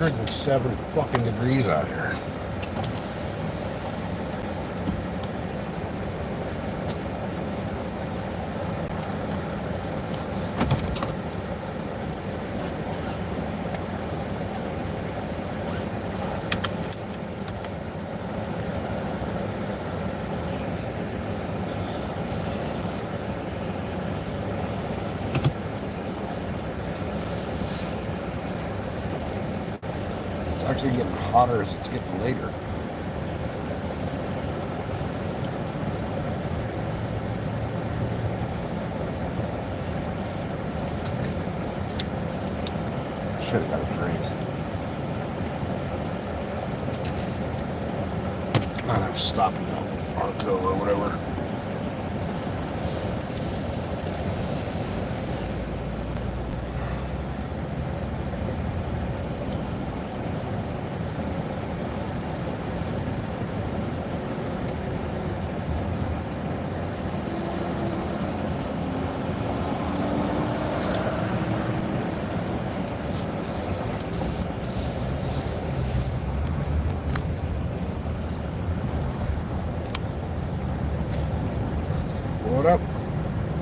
107 fucking degrees out here. Actually getting hotter as it's getting later. Should have got a drink. Not have stopping at Arco or whatever. What up?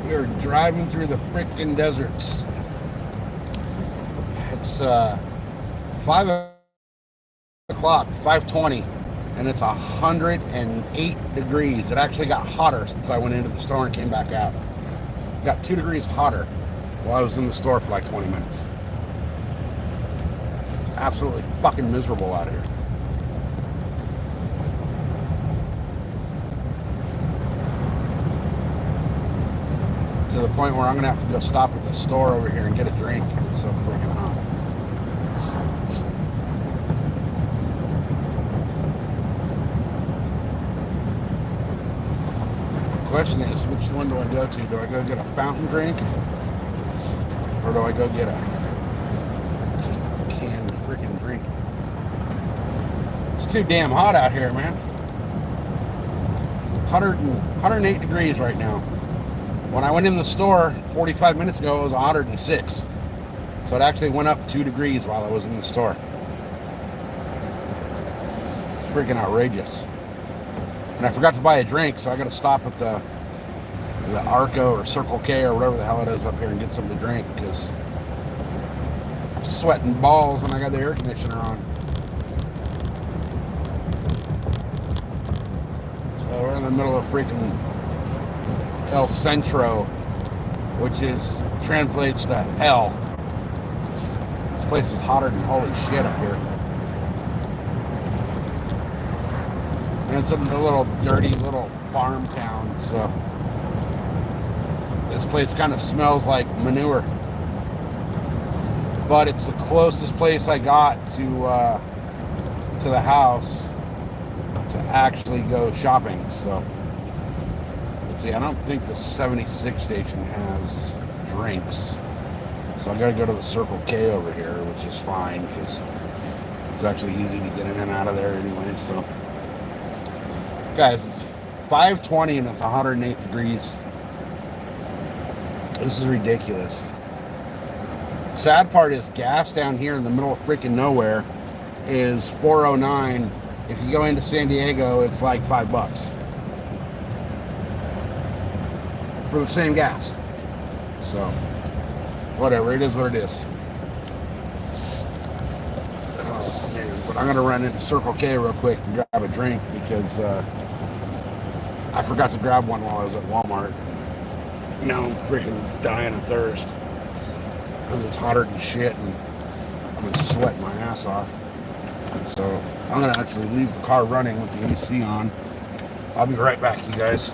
We're driving through the freaking deserts. It's 5 o'clock, 5:20, and it's 108 degrees. It actually got hotter since I went into the store and came back out. It got 2 degrees hotter while I was in the store for like 20 minutes. Absolutely fucking miserable out here. To the point where I'm gonna have to go stop at the store over here and get a drink. It's so freaking hot. The question is, which one do I go to? Do I go get a fountain drink? Or do I go get a canned freaking drink? It's too damn hot out here, man. 108 degrees right now. When I went in the store 45 minutes ago, it was 106. So it actually went up 2 degrees while I was in the store. It's freaking outrageous. And I forgot to buy a drink, so I got to stop at the Arco or Circle K or whatever the hell it is up here and get something to drink because I'm sweating balls and I got the air conditioner on. So we're in the middle of freaking El Centro, which translates to hell. This place is hotter than holy shit up here. And it's a little dirty little farm town, so this place kind of smells like manure. But it's the closest place I got to the house to actually go shopping, so. See, I don't think the 76 station has drinks. So I gotta go to the Circle K over here, which is fine because it's actually easy to get in and out of there anyway. So, guys, it's 5:20 and it's 108 degrees. This is ridiculous. Sad part is gas down here in the middle of freaking nowhere is $4.09. If you go into San Diego, it's like $5. For the same gas. So, whatever, it is what it is. Oh, man. But I'm going to run into Circle K real quick and grab a drink because I forgot to grab one while I was at Walmart. Now I'm freaking dying of thirst. Because it's hotter than shit and I've been sweating my ass off. So, I'm going to actually leave the car running with the AC on. I'll be right back, you guys.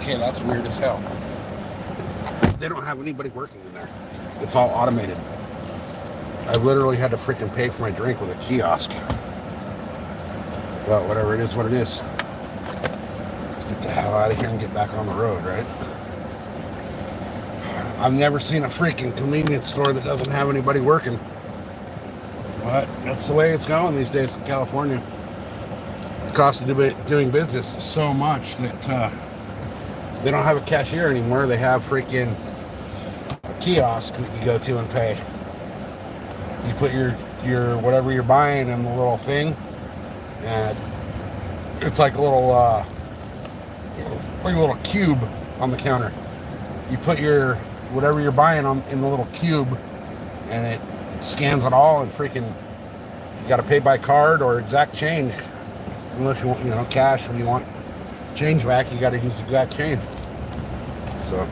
Okay, that's weird as hell. They don't have anybody working in there. It's all automated. I literally had to freaking pay for my drink with a kiosk. Well, whatever it is, what it is. Let's get the hell out of here and get back on the road, right? I've never seen a freaking convenience store that doesn't have anybody working. But that's the way it's going these days in California. The cost of doing business is so much that they don't have a cashier anymore. They have freaking a kiosk that you go to and pay. You put your whatever you're buying in the little thing, and it's like a little cube on the counter. You put your whatever you're buying in the little cube, and it scans it all, and freaking you got to pay by card or exact change. Unless you want, cash. When you want change back, you got to use exact change. So,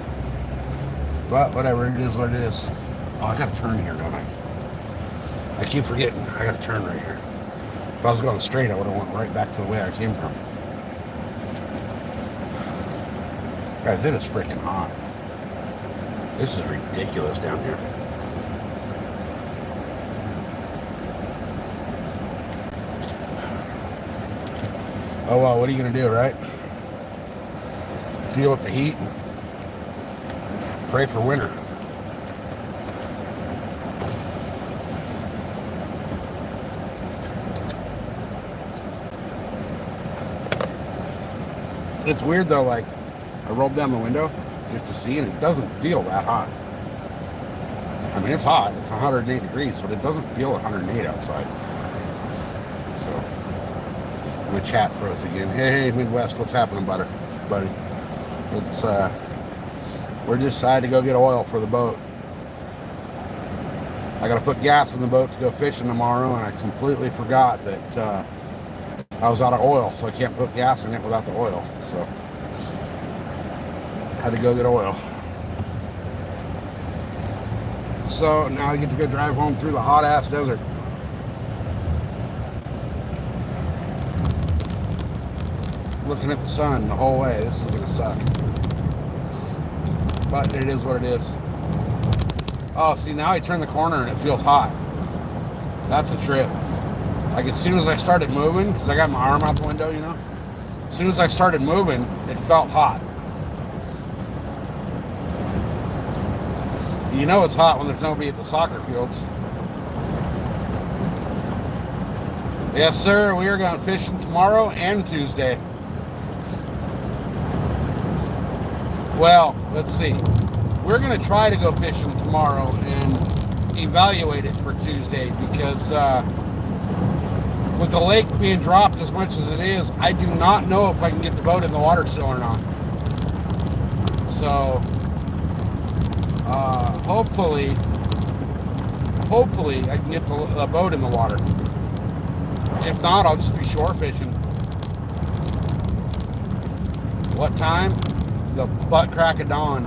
but whatever, it is what it is. Oh, I got to turn here, don't I? I keep forgetting. I got to turn right here. If I was going straight, I would have went right back to the way I came from. Guys, it is freaking hot. This is ridiculous down here. Oh well, what are you going to do, right? Deal with the heat and pray for winter. It's weird though, like I rolled down the window just to see, and it doesn't feel that hot. I mean, it's hot. It's 108 degrees, but it doesn't feel 108 outside. So my chat froze again. Hey, Midwest, what's happening, buddy? It's we're just decided to go get oil for the boat. I got to put gas in the boat to go fishing tomorrow, and I completely forgot that I was out of oil, so I can't put gas in it without the oil. So had to go get oil. So now I get to go drive home through the hot ass desert. Looking at the sun the whole way. This is gonna suck. But it is what it is. Oh, see, now I turn the corner and it feels hot. That's a trip. Like as soon as I started moving, because I got my arm out the window, as soon as I started moving, it felt hot. You know it's hot when there's nobody at the soccer fields. Yes, sir, we are going fishing tomorrow and Tuesday. Well, let's see. We're going to try to go fishing tomorrow and evaluate it for Tuesday because with the lake being dropped as much as it is, I do not know if I can get the boat in the water still or not. So, hopefully I can get the boat in the water. If not, I'll just be shore fishing. What time? The butt crack of dawn.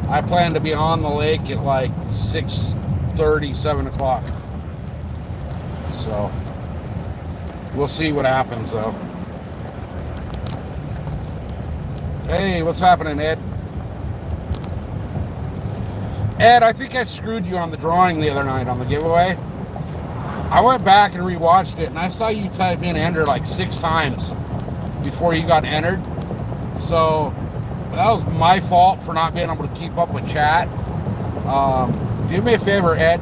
I plan to be on the lake at like 6:30, 7 o'clock. So, we'll see what happens though. Hey, what's happening, Ed? Ed, I think I screwed you on the drawing the other night on the giveaway. I went back and rewatched it, and I saw you type in enter like 6 times before you got entered. So that was my fault for not being able to keep up with chat. Do me a favor, Ed.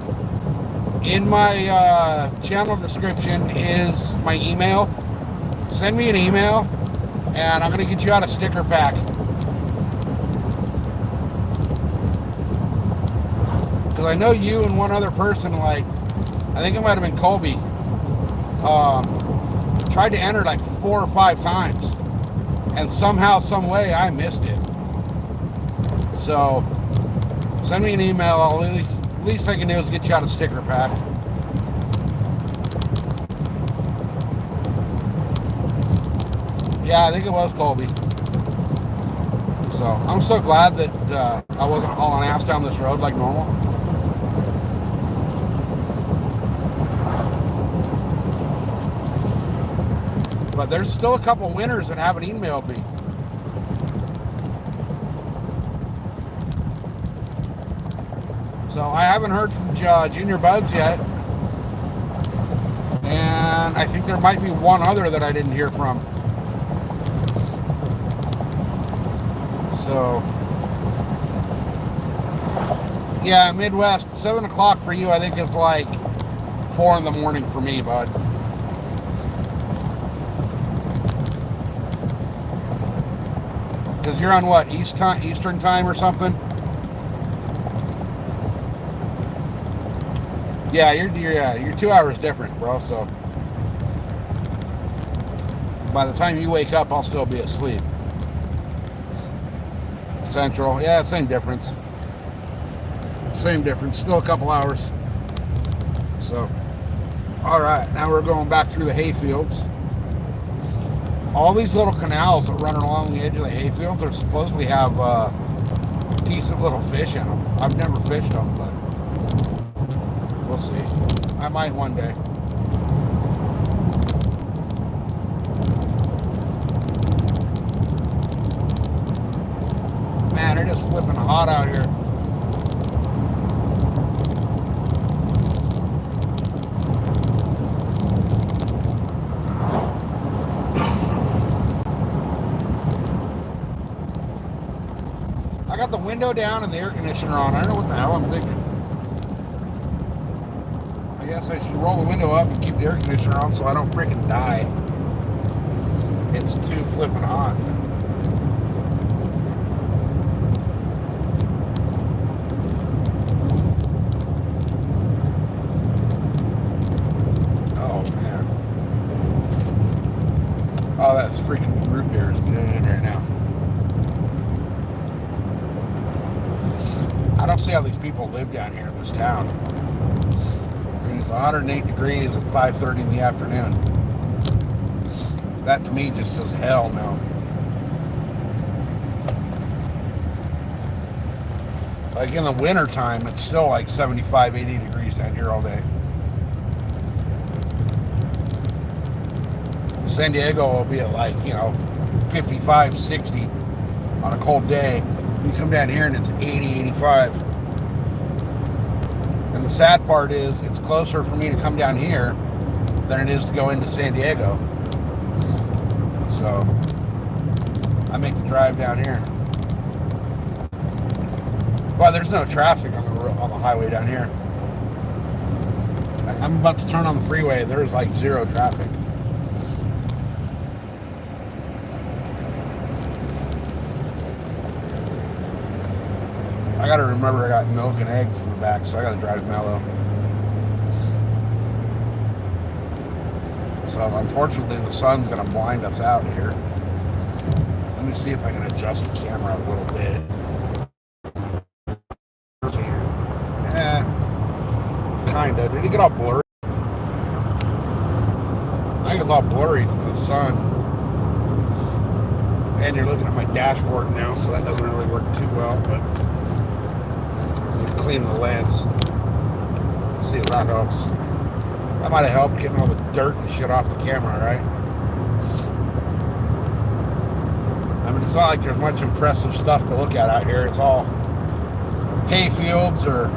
In my channel description is my email. Send me an email, and I'm going to get you out a sticker pack. Because I know you and one other person, like, I think it might have been Colby, tried to enter like 4 or 5 times. And somehow, some way, I missed it. So, send me an email. Least I can do is get you out a sticker pack. Yeah, I think it was Colby. So, I'm so glad that I wasn't hauling ass down this road like normal. But there's still a couple winners that haven't emailed me. So I haven't heard from Junior Buds yet. And I think there might be one other that I didn't hear from. So, yeah, Midwest, 7 o'clock for you, I think is like 4 in the morning for me, bud. Because you're on what, Eastern time or something? Yeah, you're 2 hours different, bro. So by the time you wake up, I'll still be asleep. Central, yeah, same difference. Same difference. Still a couple hours. So, all right, now we're going back through the hay fields. All these little canals that run along the edge of the hay fields are supposedly have decent little fish in them. I've never fished them, but we'll see. I might one day. Man, it is flipping hot out here. I got the window down and the air conditioner on. I don't know what the hell I'm thinking. I guess I should roll the window up and keep the air conditioner on so I don't freaking die. It's too flipping hot. Oh, man. Oh, that's freaking root beer is good right now. I don't see how these people live down here in this town. I mean, it's 108 degrees at 5:30 in the afternoon. That to me just says hell no. Like in the winter time, it's still like 75, 80 degrees down here all day. San Diego will be at like, 55, 60 on a cold day. You come down here and it's 80, 85. And the sad part is it's closer for me to come down here than it is to go into San Diego. So I make the drive down here. Well, there's no traffic on the highway down here. I'm about to turn on the freeway. There's like zero traffic. I gotta remember I got milk and eggs in the back, so I gotta drive mellow. So unfortunately the sun's gonna blind us out here. Let me see if I can adjust the camera a little bit. Yeah, kinda. Did it get all blurry? I think it's all blurry from the sun. And you're looking at my dashboard now, so that doesn't really work too well, but clean the lens. See if that helps. That might have helped getting all the dirt and shit off the camera, right? I mean, it's not like there's much impressive stuff to look at out here. It's all hay fields or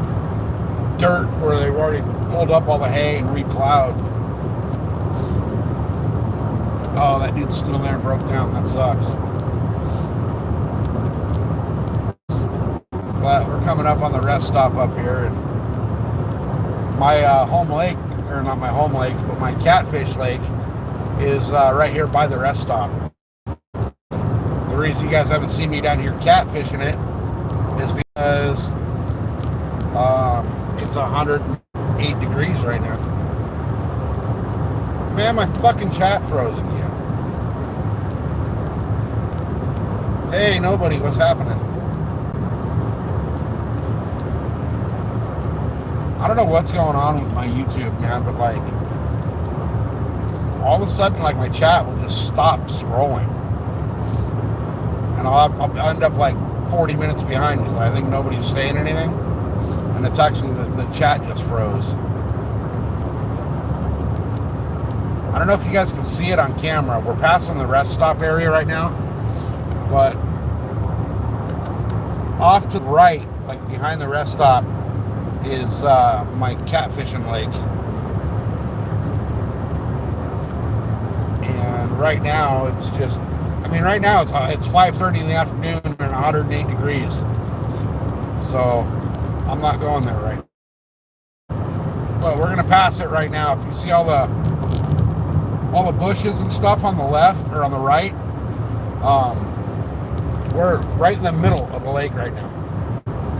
dirt where they've already pulled up all the hay and replowed. Oh, that dude's still there, broke down. That sucks. But we're coming up on the rest stop up here, and my home lake, or not my home lake, but my catfish lake is right here by the rest stop. The reason you guys haven't seen me down here catfishing it is because it's 108 degrees right now. Man, my fucking chat froze again. Hey, nobody, what's happening? I don't know what's going on with my YouTube, man, but like, all of a sudden, like, my chat will just stop scrolling. And I'll end up like 40 minutes behind because I think nobody's saying anything. And it's actually the chat just froze. I don't know if you guys can see it on camera. We're passing the rest stop area right now. But off to the right, like behind the rest stop, is my catfishing lake. And right now it's just, right now it's 5:30 in the afternoon and 108 degrees. So I'm not going there right now. But we're gonna pass it right now. If you see all the bushes and stuff on the left or on the right, we're right in the middle of the lake right now,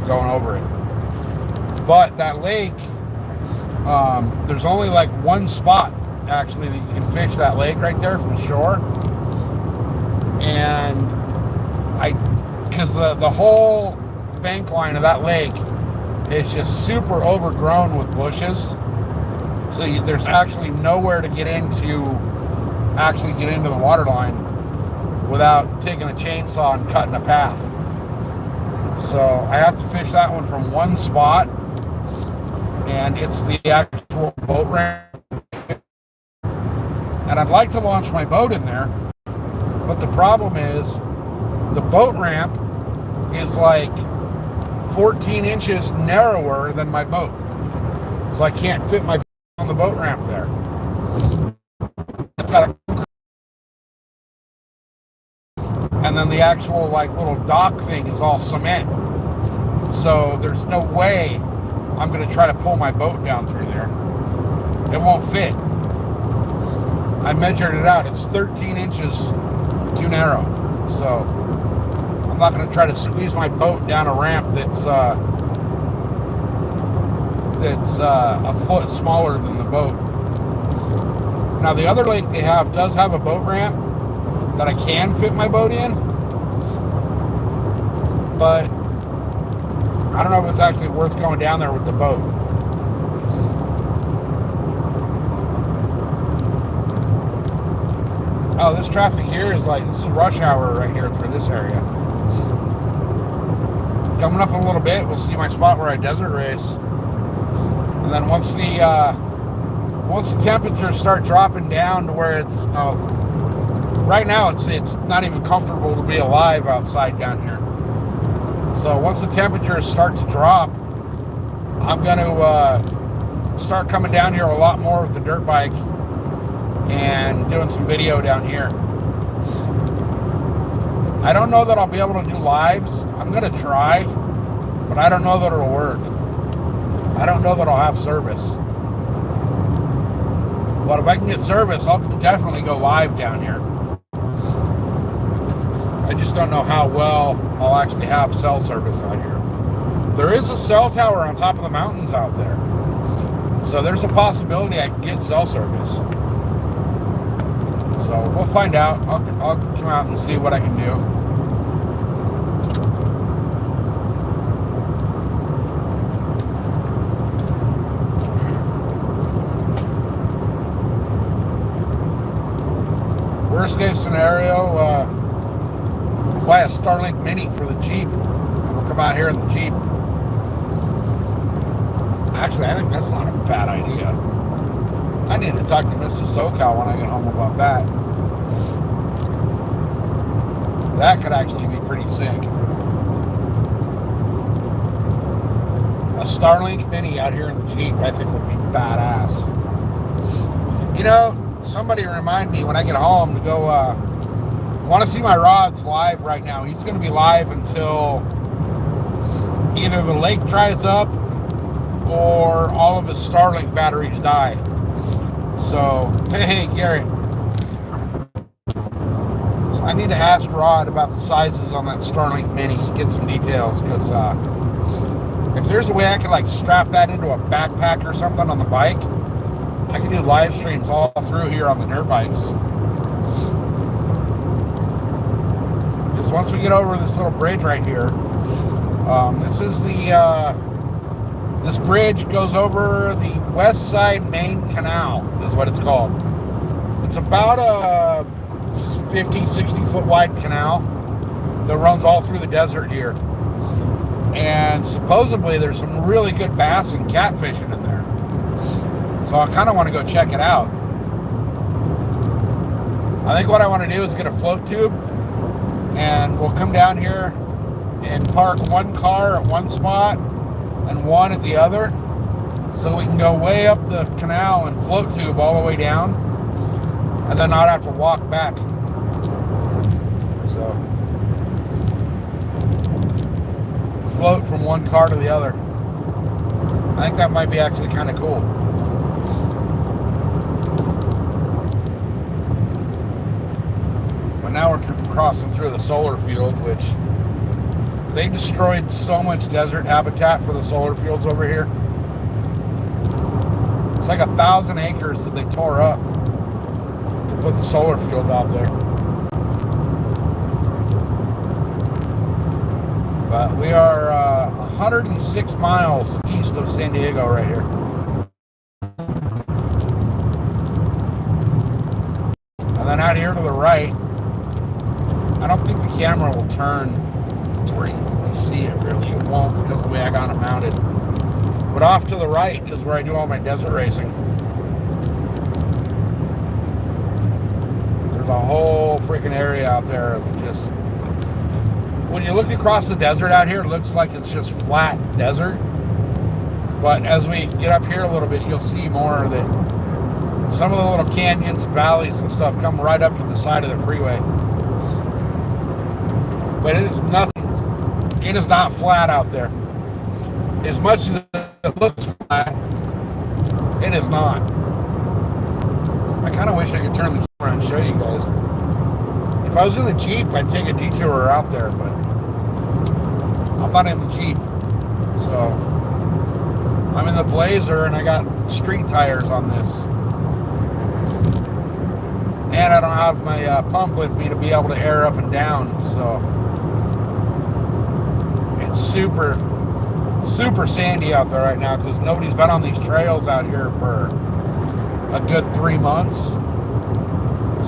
going over it. But that lake, there's only like one spot actually that you can fish that lake right there from the shore. And because the whole bank line of that lake is just super overgrown with bushes, so there's actually nowhere to get into the water line without taking a chainsaw and cutting a path. So I have to fish that one from one spot, and it's the actual boat ramp. And I'd like to launch my boat in there, but the problem is the boat ramp is like 14 inches narrower than my boat. So I can't fit my boat on the boat ramp there. It's got and then the actual like little dock thing is all cement. So there's no way I'm going to try to pull my boat down through there. It won't fit. I measured it out. It's 13 inches too narrow. So I'm not going to try to squeeze my boat down a ramp that's a foot smaller than the boat. Now the other lake they have does have a boat ramp that I can fit my boat in, but I don't know if it's actually worth going down there with the boat. Oh, this traffic here is this is rush hour right here through this area. Coming up in a little bit, we'll see my spot where I desert race. And then once the temperatures start dropping down to where it's, right now it's not even comfortable to be alive outside down here. So once the temperatures start to drop, I'm going to start coming down here a lot more with the dirt bike and doing some video down here. I don't know that I'll be able to do lives. I'm going to try, but I don't know that it'll work. I don't know that I'll have service. But if I can get service, I'll definitely go live down here. I just don't know how well I'll actually have cell service out here. There is a cell tower on top of the mountains out there. So there's a possibility I can get cell service. So we'll find out. I'll come out and see what I can do. Worst case scenario, buy a Starlink Mini for the Jeep. And we'll come out here in the Jeep. Actually, I think that's not a bad idea. I need to talk to Mrs. SoCal when I get home about that. That could actually be pretty sick. A Starlink Mini out here in the Jeep, I think would be badass. You know, somebody remind me when I get home to go, want to see my rods live right now. He's going to be live until either the lake dries up or all of his Starlink batteries die. So, hey, Garrett. So I need to ask Rod about the sizes on that Starlink Mini and get some details, because if there's a way I could strap that into a backpack or something on the bike, I can do live streams all through here on the dirt bikes. Because once we get over this little bridge right here, this is this bridge goes over the West Side Main Canal, is what it's called. It's about a 50, 60 foot wide canal that runs all through the desert here. And supposedly there's some really good bass and catfishing in there. So I kind of want to go check it out. I think what I want to do is get a float tube, and we'll come down here and park one car at one spot and one at the other, so we can go way up the canal and float tube all the way down, and then not have to walk back. So float from one car to the other. I think that might be actually kind of cool. But now we're crossing through the solar field, which they destroyed so much desert habitat for the solar fields over here. It's like 1,000 acres that they tore up to put the solar field out there. But we are 106 miles east of San Diego right here. And then out here to the right, I don't think the camera will turn to where you can see it really. It won't because of the way I got it mounted. But off to the right is where I do all my desert racing. There's a whole freaking area out there of just... When you look across the desert out here, it looks like it's just flat desert. But as we get up here a little bit, you'll see more that some of the little canyons, valleys, and stuff come right up to the side of the freeway. But it is nothing. It is not flat out there. As much as it looks flat, it is not. I kind of wish I could turn the camera and show you guys. If I was in the Jeep, I'd take a detour out there, but I'm not in the Jeep. So I'm in the Blazer, and I got street tires on this. And I don't have my pump with me to be able to air up and down, so it's super, super sandy out there right now because nobody's been on these trails out here for a good 3 months.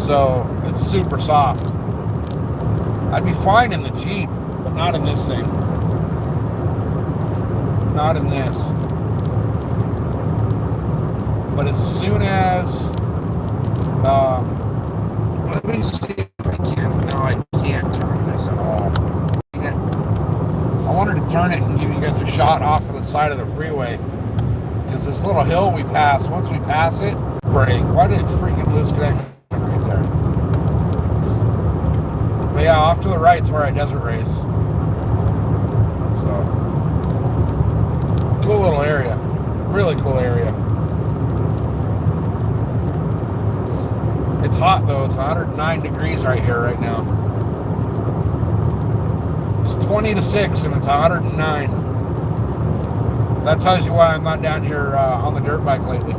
So it's super soft. I'd be fine in the Jeep, but not in this thing. Not in this. But as soon as let me see if I can. No, I can't turn this at all. I wanted to turn it and give you guys a shot off of the side of the freeway. Because this little hill we pass, once we pass it, brake. Why did it freaking lose connection right there? But yeah, off to the right is where I desert race. So, cool little area. Really cool area. It's hot though. It's 109 degrees right here right now. It's 20 to 6 and it's 109. That tells you why I'm not down here on the dirt bike lately.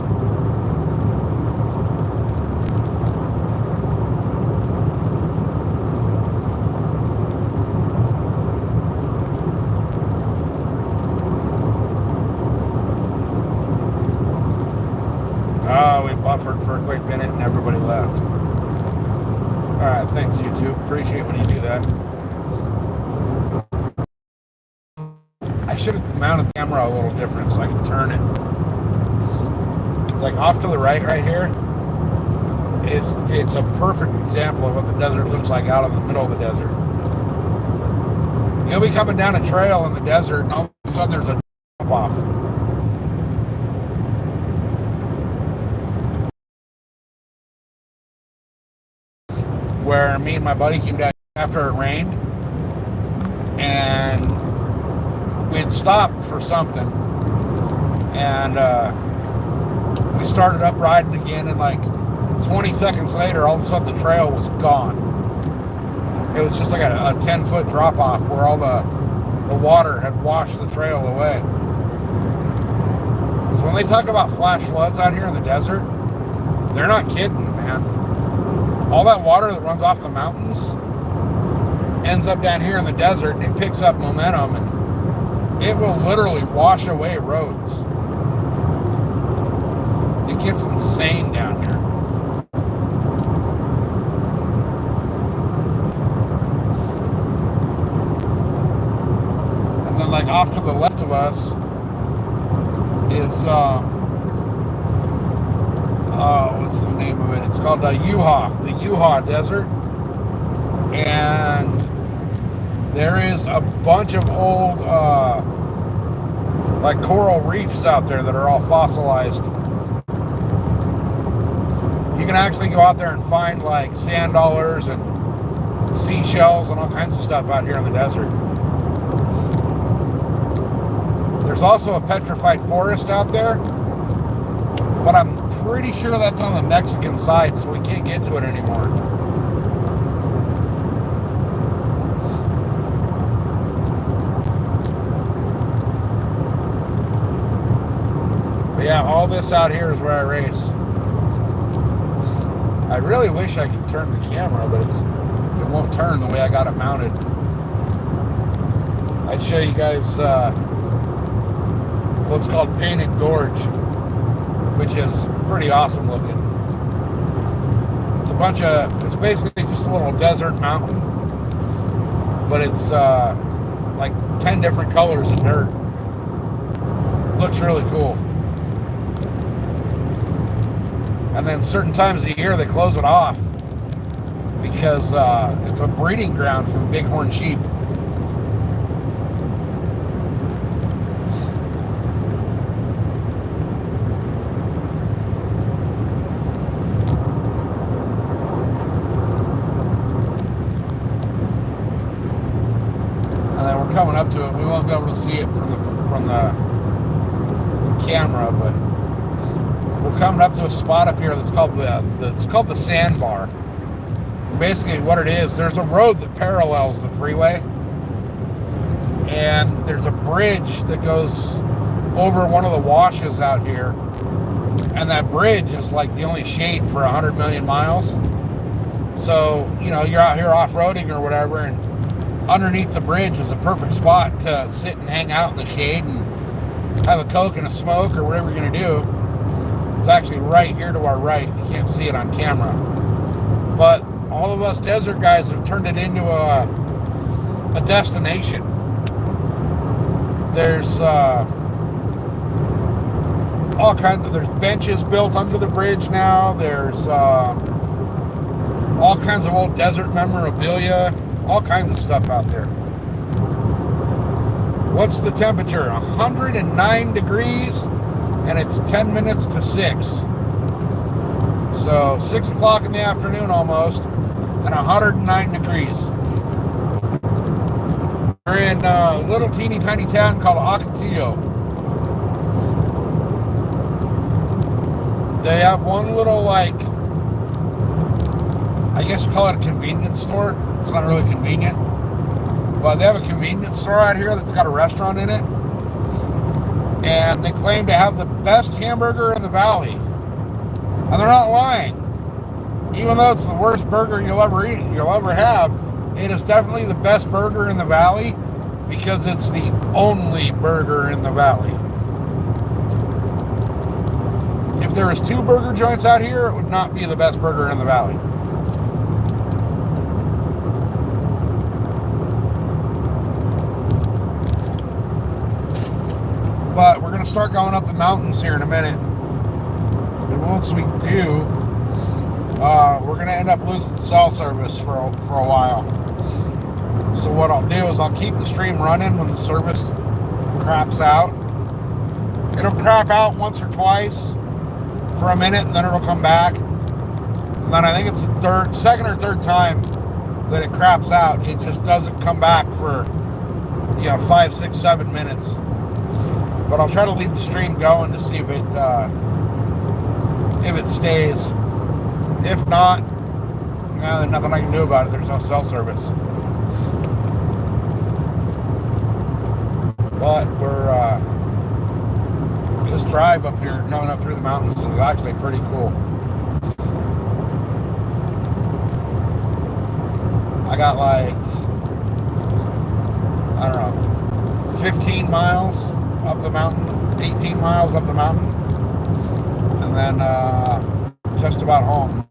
Oh, we buffered for a quick minute and everybody left. Alright, thanks YouTube. Appreciate when you do that. I should have mounted the camera a little different so I could turn it. It's like off to the right here. It's a perfect example of what the desert looks like out in the middle of the desert. You'll be coming down a trail in the desert and all of a sudden there's a drop off. Where me and my buddy came down after it rained, and we had stopped for something, and we started up riding again, and like 20 seconds later, all of a sudden the trail was gone. It was just like a 10-foot drop off where all the water had washed the trail away. Because when they talk about flash floods out here in the desert, they're not kidding, man. All that water that runs off the mountains ends up down here in the desert, and it picks up momentum, and it will literally wash away roads. It gets insane down here. And then like off to the left of us is what's the name of it? It's called the Yuhua Desert. And there is a bunch of old like coral reefs out there that are all fossilized. You can actually go out there and find like sand dollars and seashells and all kinds of stuff out here in the desert. There's also a petrified forest out there, but I'm pretty sure that's on the Mexican side, so we can't get to it anymore. But yeah, all this out here is where I race. I really wish I could turn the camera, but it won't turn the way I got it mounted. I'd show you guys what's called Painted Gorge, which is pretty awesome looking. It's basically just a little desert mountain, but it's like 10 different colors of dirt. Looks really cool. And then certain times of the year they close it off because it's a breeding ground for bighorn sheep. And then we're coming up to it. We won't be able to see it from the camera, but we're coming up to a spot up here that's called the Sandbar. Basically what it is, there's a road that parallels the freeway, and there's a bridge that goes over one of the washes out here, and that bridge is like the only shade for 100 million miles. So, you know, you're out here off-roading or whatever, and underneath the bridge is a perfect spot to sit and hang out in the shade and have a Coke and a smoke or whatever you're going to do. It's actually right here to our right. You can't see it on camera. But all of us desert guys have turned it into a destination. There's all kinds of, there's benches built under the bridge now. There's all kinds of old desert memorabilia, all kinds of stuff out there. What's the temperature? 109 degrees. And it's 10 minutes to 6. So 6 o'clock in the afternoon almost, and 109 degrees. We're in a little teeny tiny town called Ocotillo. They have one little, like, I guess you call it a convenience store. It's not really convenient, but they have a convenience store out here that's got a restaurant in it. And they claim to have the best hamburger in the valley. And they're not lying. Even though it's the worst burger you'll ever have, it is definitely the best burger in the valley because it's the only burger in the valley. If there was 2 burger joints out here, it would not be the best burger in the valley. But we're going to start going up the mountains here in a minute. And once we do, we're going to end up losing cell service for a while. So what I'll do is I'll keep the stream running when the service craps out. It'll crap out once or twice for a minute, and then it'll come back. And then I think it's the second or third time that it craps out. It just doesn't come back for 5, 6, 7 minutes. But I'll try to leave the stream going to see if it stays. If not, there's nothing I can do about it. There's no cell service. But this drive up here, coming up through the mountains, is actually pretty cool. I got like, I don't know, 15 miles up the mountain, 18 miles up the mountain, and then just about home.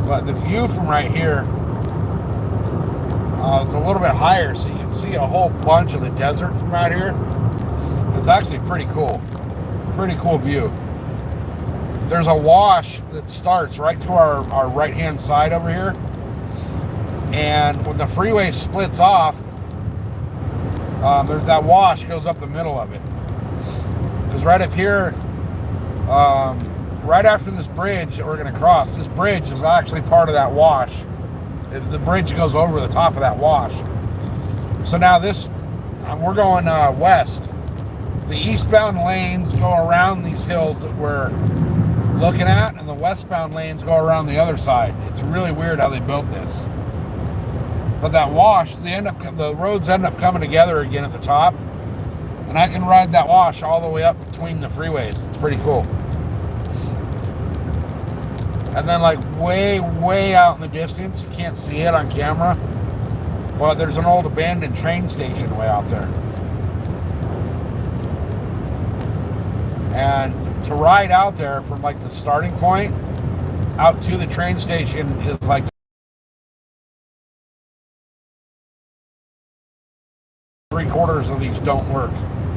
But the view from right here, it's a little bit higher, so you can see a whole bunch of the desert from out here. It's actually pretty cool. Pretty cool view. There's a wash that starts right to our right-hand side over here. And when the freeway splits off, that wash goes up the middle of it. Because right up here, right after this bridge that we're going to cross, this bridge is actually part of that wash. The bridge goes over the top of that wash. So now we're going west. The eastbound lanes go around these hills that we're looking at, and the westbound lanes go around the other side. It's really weird how they built this. But that wash, the roads end up coming together again at the top, and I can ride that wash all the way up between the freeways. It's pretty cool. And then like way out in the distance, you can't see it on camera, but there's an old abandoned train station way out there. And to ride out there from like the starting point out to the train station is like 3/4 of these don't work.